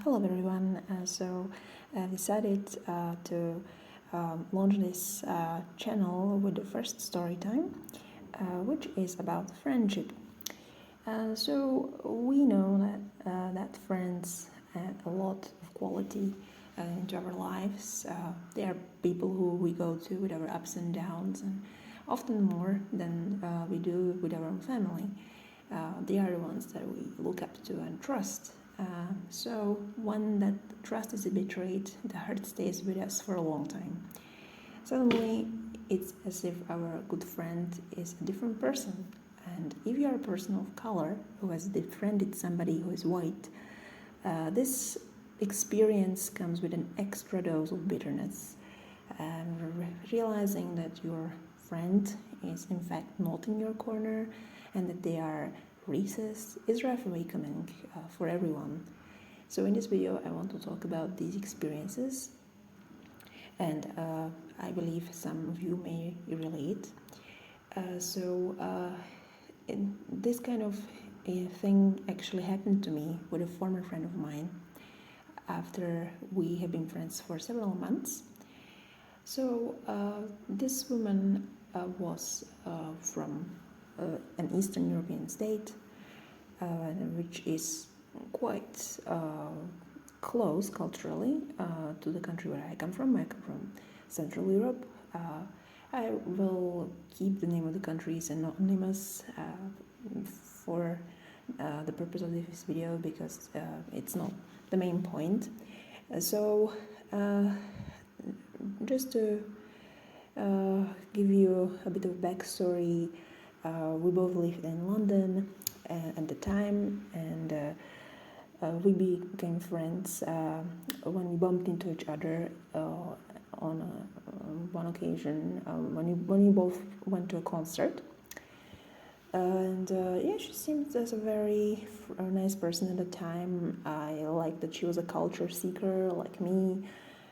Hello everyone. I decided to launch this channel with the first Storytime, which is about friendship. We know that friends add a lot of quality into our lives. They are people who we go to with our ups and downs, and often more than we do with our own family. They are the ones that we look up to and trust. So when that trust is betrayed, the hurt stays with us for a long time. Suddenly, it's as if our good friend is a different person. And if you are a person of color who has befriended somebody who is white, this experience comes with an extra dose of bitterness. Realizing that your friend is in fact not in your corner and that they are racist is rough awakening for everyone. So in this video I want to talk about these experiences, and I believe some of you may relate. This kind of a thing actually happened to me with a former friend of mine after we have been friends for several months. This woman was from an Eastern European state, which is quite close culturally to the country where I come from. I come from Central Europe. I will keep the name of the country as anonymous for the purpose of this video, because it's not the main point. Just to give you a bit of backstory, we both lived in London at the time, and we became friends when we bumped into each other on one occasion when we both went to a concert. She seemed as a very nice person at the time. I liked that she was a culture seeker like me,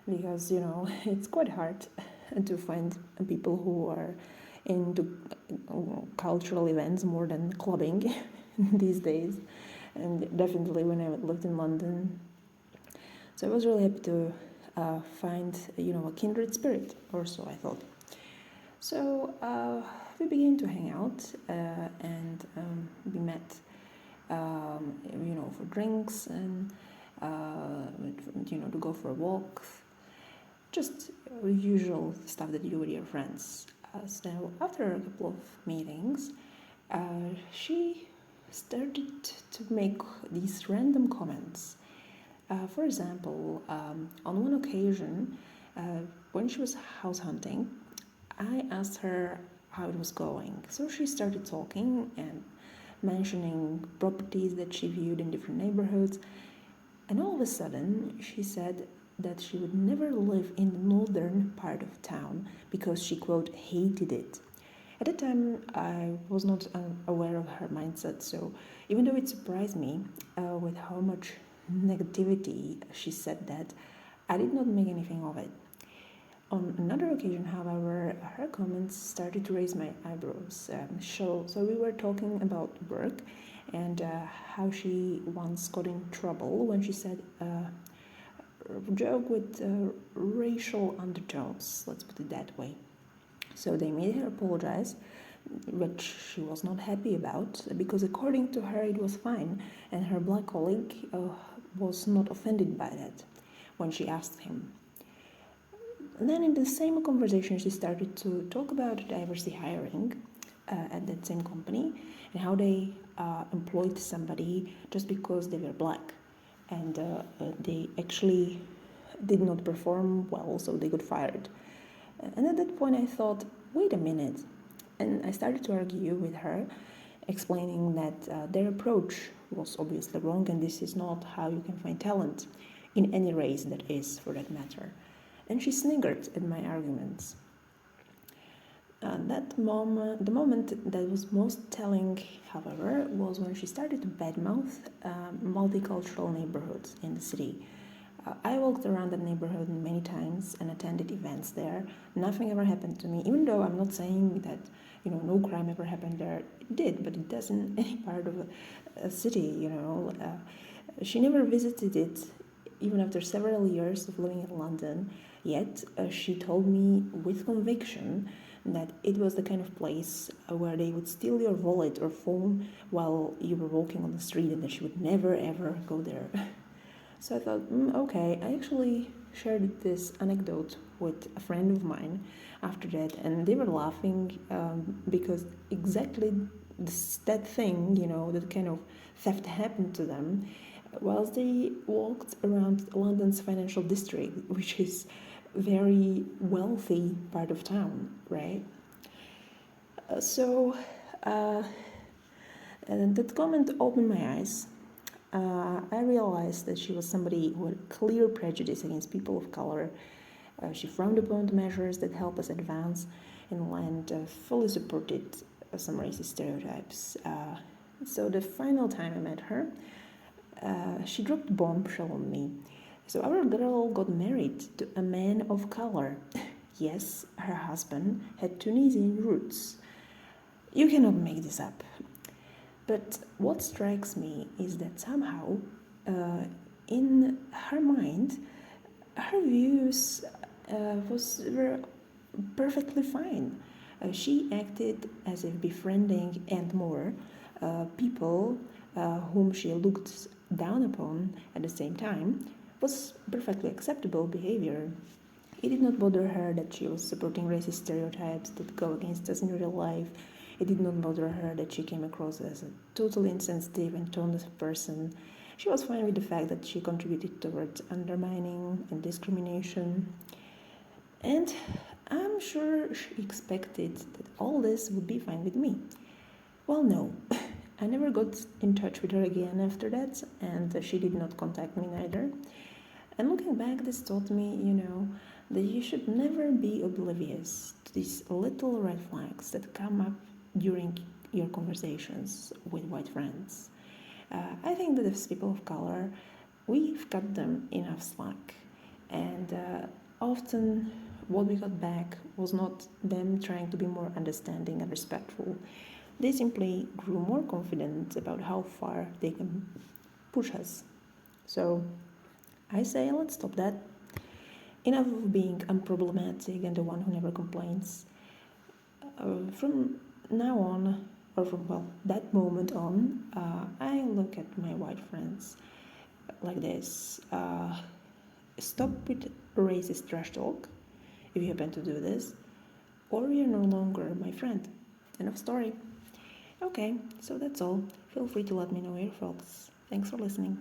because it's quite hard to find people who are into cultural events more than clubbing these days, and definitely when I lived in London. So I was really happy to find a kindred spirit, or so I thought. So we began to hang out, and we met for drinks and to go for a walk, just usual stuff that you do with your friends. So after a couple of meetings, she started to make these random comments. For example, on one occasion, when she was house hunting, I asked her how it was going. So she started talking and mentioning properties that she viewed in different neighborhoods. And all of a sudden, she said that she would never live in the northern part of town because she, quote, hated it. At the time, I was not aware of her mindset, so even though it surprised me with how much negativity she said that, I did not make anything of it. On another occasion, however, her comments started to raise my eyebrows. So we were talking about work and how she once got in trouble when she said a joke with racial undertones, let's put it that way. So they made her apologize, which she was not happy about, because according to her it was fine, and her black colleague was not offended by that when she asked him. And then in the same conversation she started to talk about diversity hiring at that same company, and how they employed somebody just because they were black, and they actually did not perform well, so they got fired. And at that point I thought, wait a minute. And I started to argue with her, explaining that their approach was obviously wrong, and this is not how you can find talent in any race, that is, for that matter. And she sniggered at my arguments. The moment that was most telling, however, was when she started to badmouth multicultural neighborhoods in the city. I walked around that neighborhood many times and attended events there. Nothing ever happened to me, even though I'm not saying that no crime ever happened there. It did, but it doesn't any part of a city. She never visited it even after several years of living in London. Yet she told me with conviction that it was the kind of place where they would steal your wallet or phone while you were walking on the street, and that she would never ever go there. So I thought, okay, I actually shared this anecdote with a friend of mine after that, and they were laughing because exactly that thing, that kind of theft happened to them whilst they walked around London's financial district, which is very wealthy part of town, right? So and that comment opened my eyes. I realized that she was somebody who had clear prejudice against people of color. She frowned upon the measures that help us advance in land, fully supported some racist stereotypes. So the final time I met her, she dropped a bombshell on me. So our girl got married to a man of color. Yes, her husband had Tunisian roots. You cannot make this up. But what strikes me is that somehow, in her mind, her views were perfectly fine. She acted as if befriending and more people whom she looked down upon at the same time was perfectly acceptable behavior. It did not bother her that she was supporting racist stereotypes that go against us in real life. It did not bother her that she came across as a totally insensitive and toneless person. She was fine with the fact that she contributed towards undermining and discrimination. And I'm sure she expected that all this would be fine with me. Well, no. I never got in touch with her again after that, and she did not contact me neither. And looking back, this taught me, that you should never be oblivious to these little red flags that come up during your conversations with white friends. I think that as people of color, we've cut them enough slack, and often what we got back was not them trying to be more understanding and respectful. They simply grew more confident about how far they can push us. So I say, let's stop that. Enough of being unproblematic and the one who never complains. From now on, or from, that moment on, I look at my white friends like this. Stop with racist trash talk, if you happen to do this, or you're no longer my friend. End of story. Okay, so that's all. Feel free to let me know your thoughts. Thanks for listening.